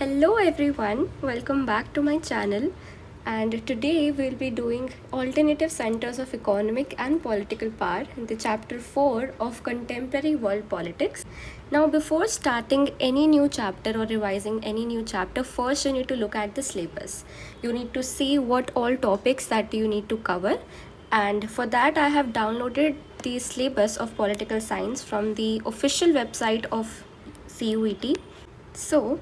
Hello everyone, welcome back to my channel, and today we'll be doing alternative centers of economic and political power in the chapter 4 of contemporary world politics. Now before starting any new chapter or revising any new chapter, first you need to look at the syllabus. You need to see what all topics that you need to cover, and for that I have downloaded the syllabus of political science from the official website of CUET. So,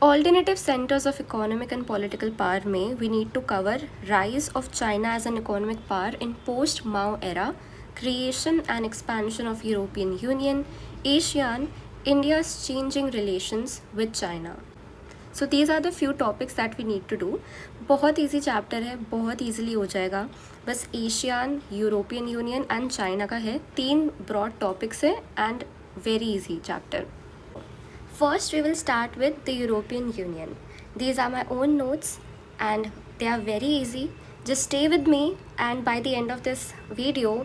alternative centers of economic and political power में we need to cover rise of China as an economic power in post-Mao era, creation and expansion of European Union, ASEAN, India's changing relations with China. So these are the few topics that we need to do. बहुत easy chapter है, बहुत easily हो जाएगा. बस Asian, European Union and China का है. 3 broad topics है and very easy chapter. First, we will start with the European Union. These are my own notes and they are very easy. Just stay with me and by the end of this video,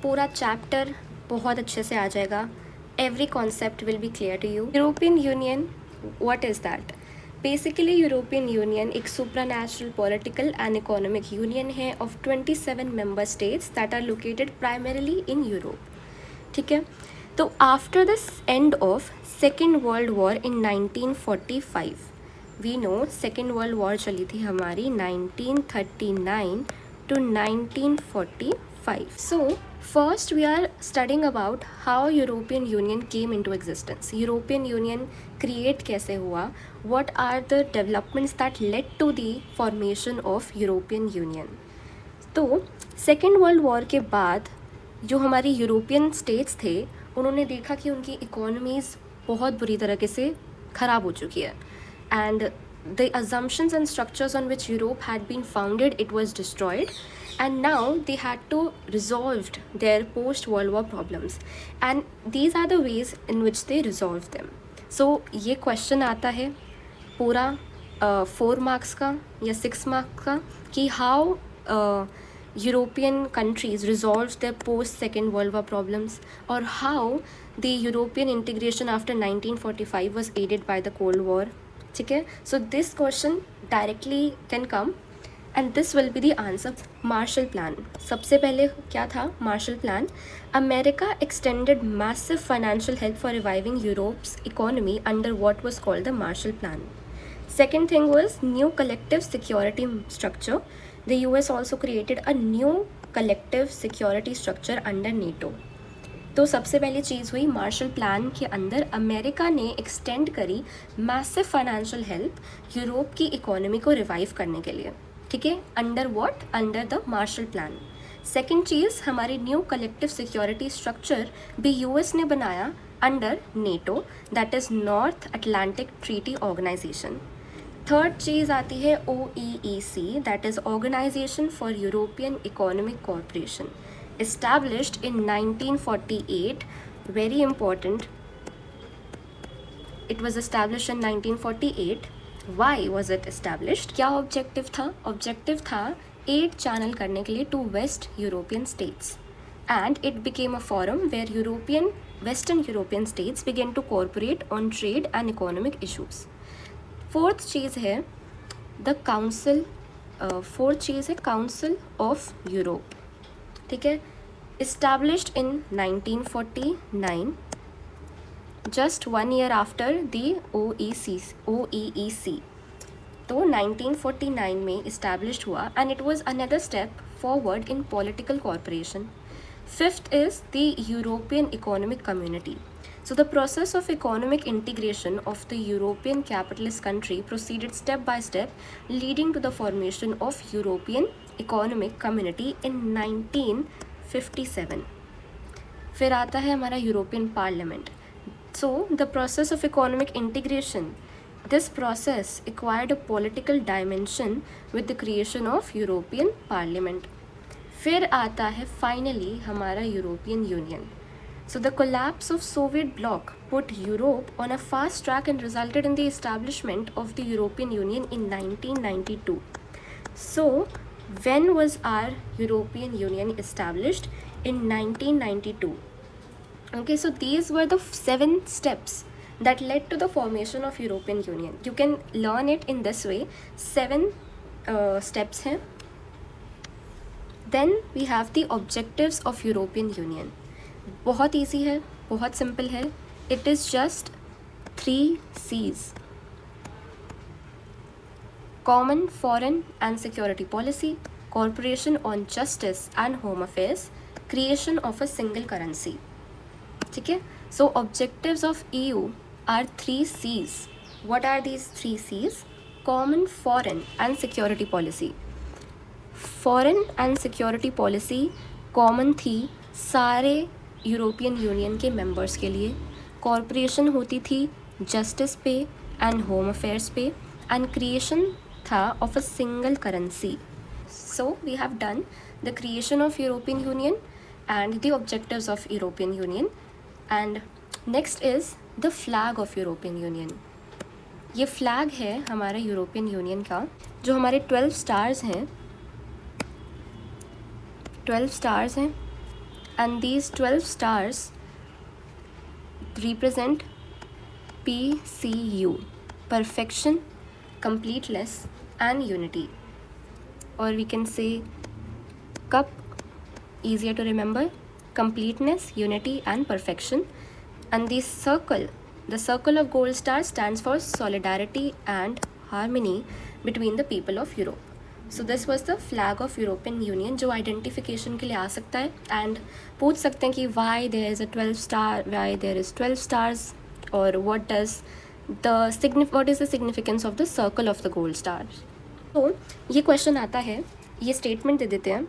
पूरा chapter बहुत अच्छे से आ जाएगा. Every concept will be clear to you. European Union, what is that? Basically, European Union एक supranational political and economic union है of 27 member states that are located primarily in Europe. ठीक है. तो after the end of second world war in 1945, we know second world war चली थी हमारी 1939 to 1945. So first we are studying about how European Union came into existence. European Union create कैसे हुआ, what are the developments that led to the formation of European Union. तो second world war के बाद जो हमारी European states थे उन्होंने देखा कि उनकी इकोनॉमीज़ बहुत बुरी तरीके से ख़राब हो चुकी है and the assumptions and structures on which Europe had been founded, it was destroyed, and now they had to resolve their post-World War problems, and these are the ways in which they resolved them. So ये question आता है पूरा 4 marks का या 6 marks का कि how European countries resolved their post-Second World War problems, or how the European integration after 1945 was aided by the Cold War. ठीक है, so this question directly can come and this will be the answer. Marshall Plan. सबसे पहले क्या था Marshall Plan? America extended massive financial help for reviving Europe's economy under what was called the Marshall Plan. Second thing was new collective security structure. The US also created a new collective security structure under NATO. तो सबसे पहली चीज़ हुई Marshall plan के अंदर America ने extend करी massive financial help Europe की economy को रिवाइव करने के लिए. ठीक है, under what? Under the Marshall plan. Second चीज़, हमारी न्यू कलेक्टिव सिक्योरिटी स्ट्रक्चर भी यूएस ने बनाया under NATO, that is North Atlantic Treaty Organization. Third चीज़ आती है OEEC, that is organization for European economic corporation, established in 1948. Very important, it was established in 1948. Why was it established? क्या objective था? Objective था aid channel करने के लिए to west European states, and it became a forum where Western European states began to cooperate on trade and economic issues. Fourth चीज़ है the council. Fourth चीज़ है काउंसिल ऑफ यूरोप. ठीक है, established in 1949, just 1 year after the OEEC. तो 1949 में established हुआ and it was another step forward in political cooperation. Fifth is the European Economic Community. So the process of economic integration of the European capitalist country proceeded step by step, leading to the formation of European Economic Community in 1957. फिर आता है हमारा European parliament. So the process of economic integration, this process acquired a political dimension with the creation of European Parliament. फिर आता है finally हमारा European union. So the collapse of Soviet bloc put Europe on a fast track and resulted in the establishment of the European Union in 1992. So when was our European Union established? In 1992. Okay, so these were the 7 steps that led to the formation of European Union. You can learn it in this way. 7 steps हैं. Then we have the objectives of European Union. बहुत easy है, बहुत simple है. It is just 3 C's. Common foreign and security policy, cooperation on justice and home affairs, creation of a single currency. ठीक है. So objectives of EU are 3 C's. What are these 3 C's? Common foreign and security policy. Foreign and security policy common थी सारे European union के members के लिए. Corporation होती थी justice पे एंड होम अफेयर्स पे, एंड क्रिएशन था of a single currency. So we have done the creation of European Union and the objectives of European Union. And next is the flag of European Union. ये flag है हमारे European union का, जो हमारे 12 stars हैं. 12 stars हैं, and these 12 stars represent PCU, perfection, completeness and unity. Or we can say cup, easier to remember, completeness, unity and perfection. And the circle of gold stars stands for solidarity and harmony between the people of Europe. So this was the flag of European union, जो identification के लिए आ सकता है. And पूछ सकते हैं कि why there is a 12 star, why there is 12 stars, और what is the significance of the circle of the gold star. तो ये क्वेश्चन आता है, ये स्टेटमेंट दे देते हैं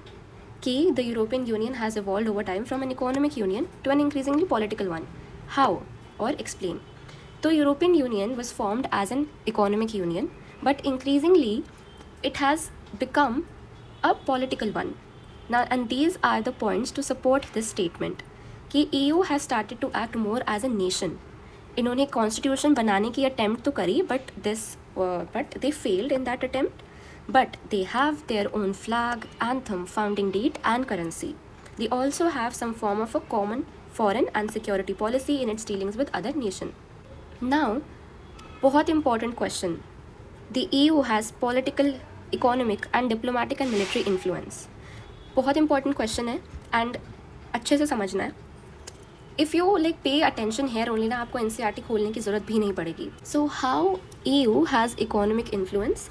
कि the European union has evolved over time from an economic union to an increasingly political one. How? Or explain. तो European union was formed as an economic union, but increasingly it has become a political one. Now, and these are the points to support this statement कि EU has started to act more as a nation. इन्होंने constitution बनाने की attempt तो करी, but they failed in that attempt. But they have their own flag, anthem, founding date and currency. They also have some form of a common foreign and security policy in its dealings with other nation. Now, बहुत important question. The EU has political, economic and diplomatic and military influence. बहुत important question है and अच्छे से समझना है. If you like pay attention here only ना, आपको NCERT खोलने की ज़रूरत भी नहीं पड़ेगी. So how EU has economic influence.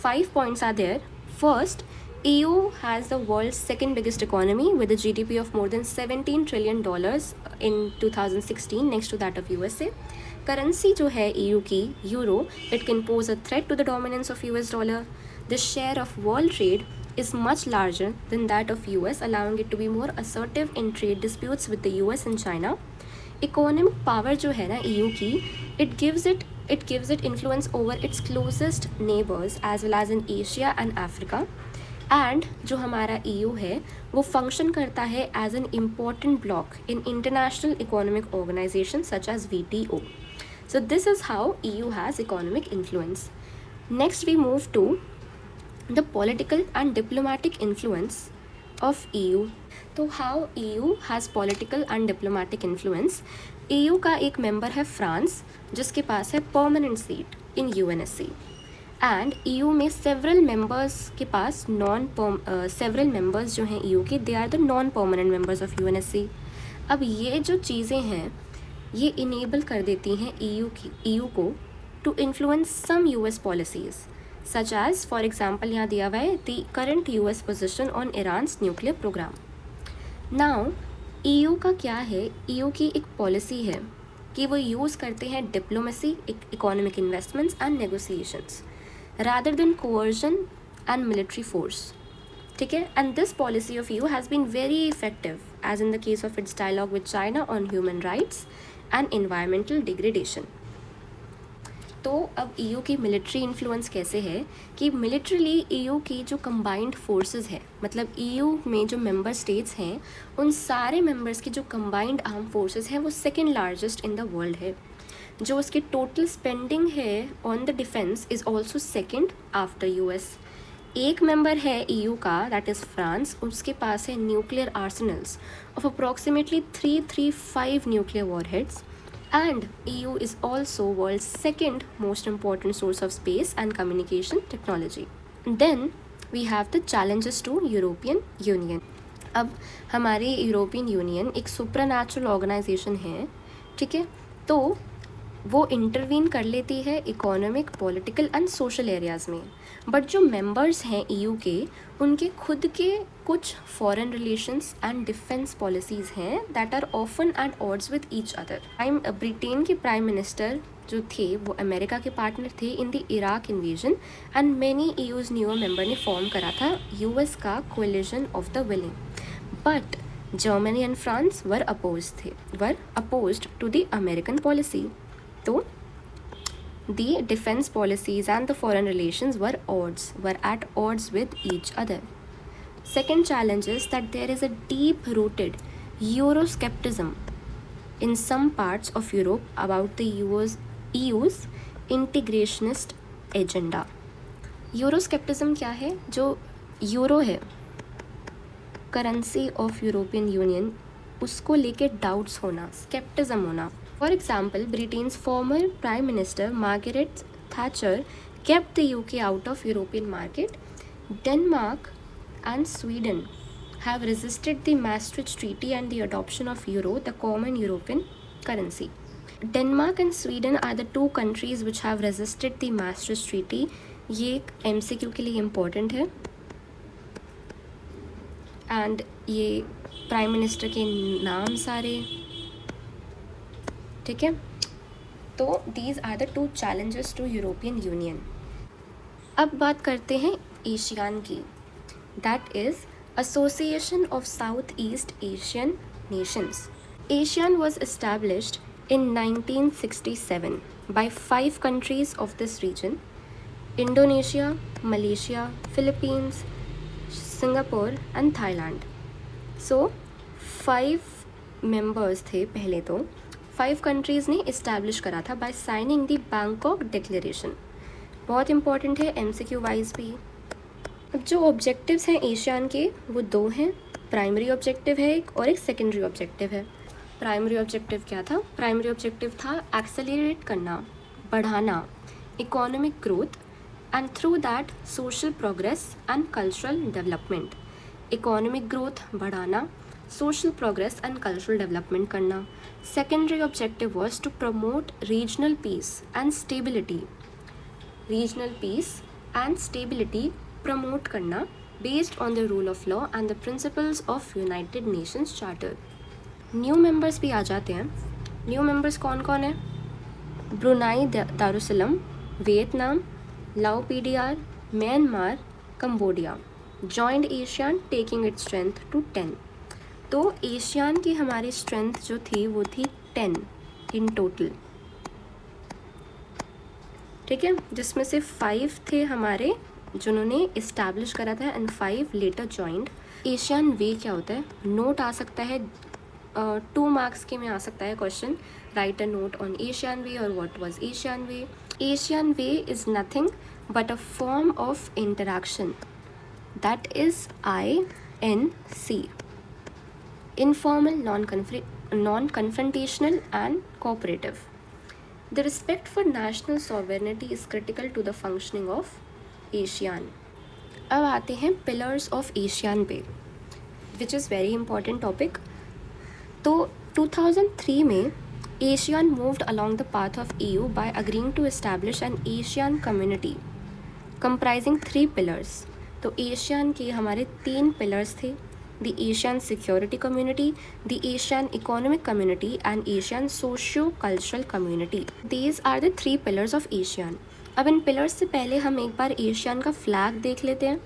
5 points are there. First, EU has the world's second biggest economy with a GDP of more than $17 trillion in 2016, next to that of USA. Currency जो है EU की, euro, it can pose a threat to the dominance of US dollar. The share of world trade is much larger than that of US, allowing it to be more assertive in trade disputes with the US and China. Economic power जो है ना EU की, it gives it influence over its closest neighbors as well as in Asia and Africa. And जो हमारा EU है वो function करता है as an important bloc in international economic organizations such as WTO. So this is how EU has economic influence. Next we move to the political and diplomatic influence of EU. तो how EU has political and diplomatic influence. EU का एक member है France, जिसके पास है permanent seat in UNSC. And EU में several members के पास सेवरल मेंबर्स जो हैं EU के, they are the non permanent members of UNSC. अब ये जो चीज़ें हैं ये इनेबल कर देती हैं EU को to influence some US policies, such as for example यहाँ दिया हुआ है the current US position on Iran's nuclear programme. Now EU का क्या है, EU की एक पॉलिसी है कि वो यूज़ करते हैं diplomacy, economic investments and negotiations rather than coercion and military force. ठीक है. And this policy of EU has been very effective as in the case of its dialogue with China on human rights and environmental degradation. तो अब EU की military influence कैसे है कि militarily EU की जो कंबाइंड फोर्सेस है, मतलब EU में जो मेंबर स्टेट्स हैं उन सारे मेंबर्स की जो कंबाइंड आर्म फोर्सेस हैं वो second largest in the world है. जो उसकी टोटल स्पेंडिंग है on the defence is also second after US. एक मेंबर है EU का, दैट इज़ फ्रांस, उसके पास है nuclear arsenals of approximately 335 nuclear warheads. And EU is also world's second most important source of space and communication technology. Then we have the challenges to European Union. अब हमारे European union एक supernatural organization है, ठीक है, तो वो intervene कर लेती है economic, political and social areas में. बट जो मेंबर्स हैं EU के, उनके खुद के कुछ foreign relations and defence policies हैं that are often at odds with each other. Britain के प्राइम मिनिस्टर जो थे वो अमेरिका के पार्टनर थे in the Iraq invasion, and many EU's newer member ने फॉर्म करा था US का coalition of the willing. But Germany and France were opposed to the American policy. तो the defense policies and the foreign relations were at odds with each other. Second challenge is that there is a deep-rooted Euroscepticism in some parts of Europe about the EU's integrationist agenda. Euroscepticism क्या है? जो euro है, currency of European union, उसको लेके doubts होना, scepticism होना. For example, Britain's former Prime Minister Margaret Thatcher kept the UK out of European market. Denmark and Sweden have resisted the Maastricht Treaty and the adoption of euro, the common European currency. Denmark and Sweden are the two countries which have resisted the Maastricht Treaty. ये MCQ के लिए important है, and ये prime minister के नाम सारे, ठीक है. तो these are the two challenges to European Union. अब बात करते हैं एशियान की, that is Association of South East Asian Nations. ASEAN was established in 1967 by 5 countries of this region: Indonesia, Malaysia, Philippines, Singapore and Thailand. So 5 members थे पहले तो. 5 countries ने establish करा था by signing the Bangkok declaration. बहुत important है MCQ wise भी. अब जो ऑब्जेक्टिव्स हैं एशियान के वो 2 हैं. प्राइमरी ऑब्जेक्टिव है एक, और एक सेकेंडरी ऑब्जेक्टिव है. प्राइमरी ऑब्जेक्टिव क्या था? प्राइमरी ऑब्जेक्टिव था एक्सेलरेट करना, बढ़ाना economic growth and through that social progress and cultural development. Economic growth बढ़ाना, social progress and cultural development करना. Secondary objective was to promote regional peace and stability. Regional peace and stability promote करना based on the rule of law and the principles of United Nations Charter. New members भी आ जाते हैं. New members कौन कौन है? Brunei दारुसलम, Vietnam, लाओ PDR, Myanmar, Cambodia. Joined ASEAN taking its strength to 10. तो ASEAN की हमारी स्ट्रेंथ जो थी वो थी 10 इन टोटल, ठीक है, जिसमें से 5 थे हमारे जिन्होंने इस्टेब्लिश करा था एंड 5 लेटर जॉइंड. एशियन वे क्या होता है? नोट आ सकता है 2 मार्क्स के में आ सकता है question. Write a note on ASEAN way और what was ASEAN way. ASEAN way is nothing but a form of interaction that is INC. Informal, non-confrontational and cooperative. The respect for national sovereignty is critical to the functioning of ASEAN. अब आते हैं pillars of ASEAN पे, which is very important topic. तो 2003 में ASEAN moved along the path of EU by agreeing to establish an ASEAN community comprising 3 pillars. तो ASEAN के हमारे 3 pillars थे: the ASEAN Security Community, the ASEAN Economic Community and ASEAN Socio-Cultural Community. These are the 3 pillars of ASEAN. अब इन pillars से पहले हम एक बार Asian का फ्लैग देख लेते हैं.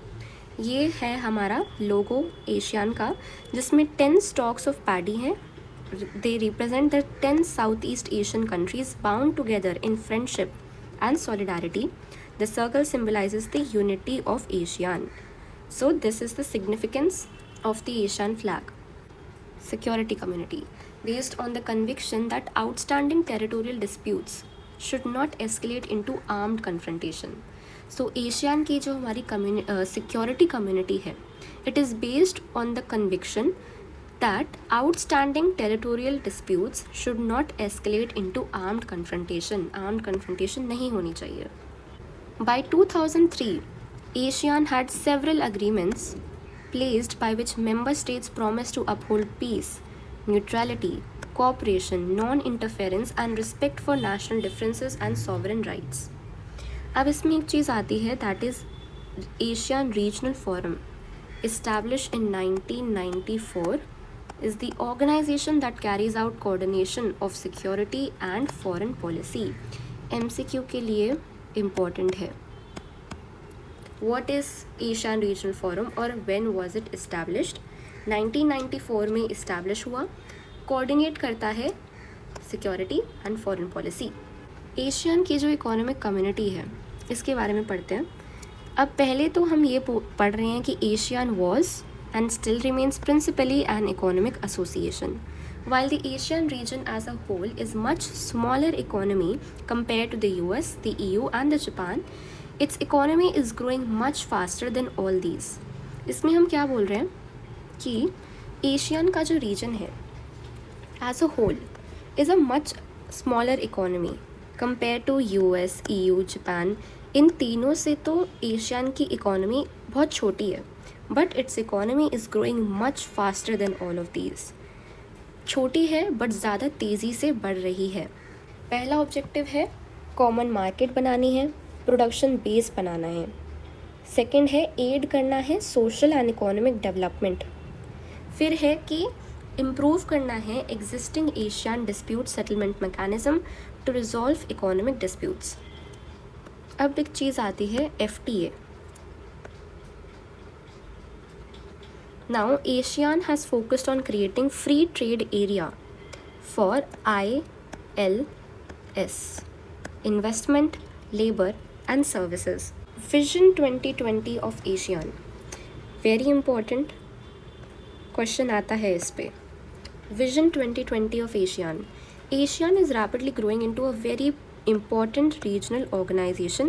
ये है हमारा लोगो एशियन का, जिसमें 10 stalks of paddy हैं. They represent the 10 Southeast Asian countries bound together in friendship and solidarity. The circle symbolizes the unity of ASEAN. So this is the significance of the ASEAN flag. Security community, based on the conviction that outstanding territorial disputes should not escalate into armed confrontation. So ASEAN की जो हमारी security community है, it is based on the conviction that outstanding territorial disputes should not escalate into armed confrontation. Armed confrontation नहीं होनी चाहिए. By 2003, ASEAN had several agreements placed by which member states promised to uphold peace, neutrality, cooperation, non-interference and respect for national differences and sovereign rights. अब इसमें एक चीज़ आती है, that is ASEAN Regional Forum, established in 1994, is the organization that carries out coordination of security and foreign policy. MCQ के लिए important है. What is ASEAN Regional Forum और when was it established? 1994 में establish हुआ. Coordinate करता है security and foreign policy. ASEAN की जो economic community है, इसके बारे में पढ़ते हैं. अब पहले तो हम ये पढ़ रहे हैं कि ASEAN was and still remains principally an economic association. While the Asian region as a whole is much smaller economy compared to the US, the EU and the Japan, its economy is growing much faster than all these. इसमें हम क्या बोल रहे हैं कि Asian का जो reason है as a whole is a much smaller economy compared to US, EU, Japan. इन तीनों से तो एशियन की इकोनॉमी बहुत छोटी है, but it's economy is growing much faster than all of these. छोटी है बट ज़्यादा तेज़ी से बढ़ रही है. पहला ऑब्जेक्टिव है कॉमन मार्केट बनानी है, प्रोडक्शन बेस बनाना है. सेकंड है एड करना है सोशल एंड इकोनॉमिक डेवलपमेंट. फिर है कि इम्प्रूव करना है existing ASEAN dispute settlement mechanism to resolve economic disputes. अब एक चीज़ आती है FTA. Now ASEAN has focused on creating free trade area for ILS, investment, labor and services. Vision 2020 of ASEAN. Very important question आता है इस पे. Vision 2020 of ASEAN. ASEAN is rapidly growing into a very important regional organization.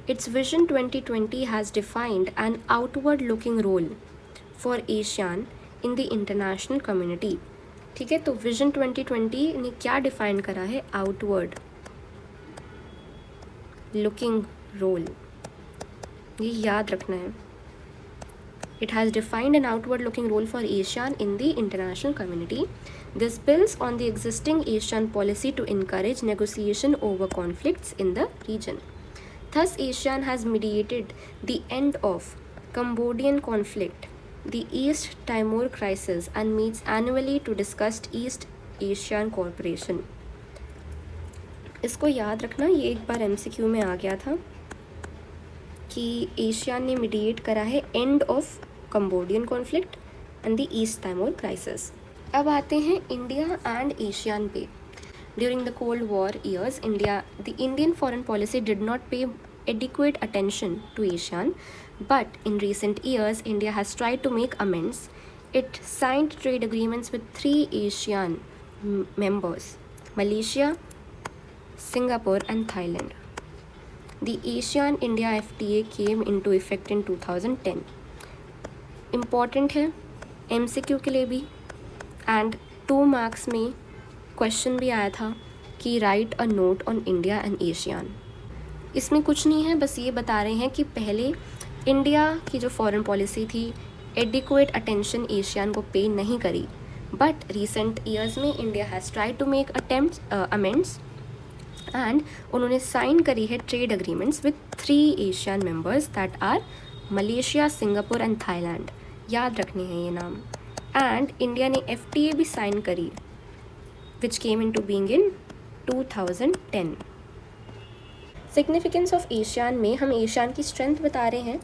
Its Vision 2020 has defined an outward-looking role for ASEAN in the international community. ठीक है, तो vision 2020 ने क्या define करा है? Outward looking role. ये याद रखना है. It has defined an outward-looking role for ASEAN in the international community. This builds on the existing ASEAN policy to encourage negotiation over conflicts in the region. Thus, ASEAN has mediated the end of Cambodian conflict, the East Timor crisis, and meets annually to discuss East Asian cooperation. इसको याद रखना, ये एक बार MCQ में आ गया था कि Asian ने मीडिएट करा है end of Cambodian conflict and the East Timor crisis. अब आते हैं इंडिया एंड एशियन पे. During the Cold War years, the Indian foreign policy did not pay adequate attention to ASEAN, but in recent years, India has tried to make amends. It signed trade agreements with 3 ASEAN members: Malaysia, Singapore, and Thailand. The ASEAN-India FTA came into effect in 2010. Important है MCQ के लिए भी, and 2 marks में question भी आया था कि right a note on India and Asian. इसमें कुछ नहीं है, बस ये बता रहे हैं कि पहले इंडिया की जो फॉरेन पॉलिसी थी एडिक्वेट अटेंशन एशियन को पे नहीं करी, बट रिसेंट ईयर्स में India has try to make amends and उन्होंने साइन करी है trade agreements with 3 ASEAN members that are Malaysia, Singapore and Thailand. याद रखने हैं ये नाम. एंड इंडिया ने FTA भी साइन करी which came into being in 2010. Significance of ASEAN में हम एशियन की स्ट्रेंथ बता रहे हैं.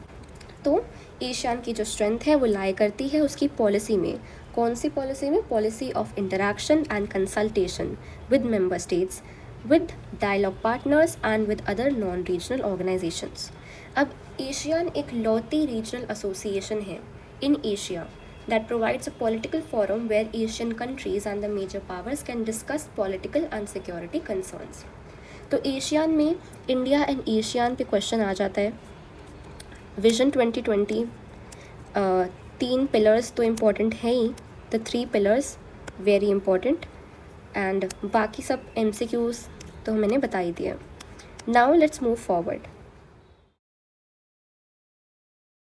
तो एशियन की जो स्ट्रेंथ है वो लाई करती है उसकी पॉलिसी में. कौन सी पॉलिसी में? Policy of interaction and consultation with member states, with dialogue partners and with other non regional organisations. अब एशियन एक लौती रीजनल एसोसिएशन है in Asia that provides a political forum where Asian countries and the major powers can discuss political and security concerns. तो ASEAN में India and ASEAN पे question आ जाता है. विजन 2020 3 पिलर्स तो इम्पॉर्टेंट हैं ही. The 3 pillars very important, and बाकी सब MCQs तो मैंने बता ही दिया. Now let's move forward.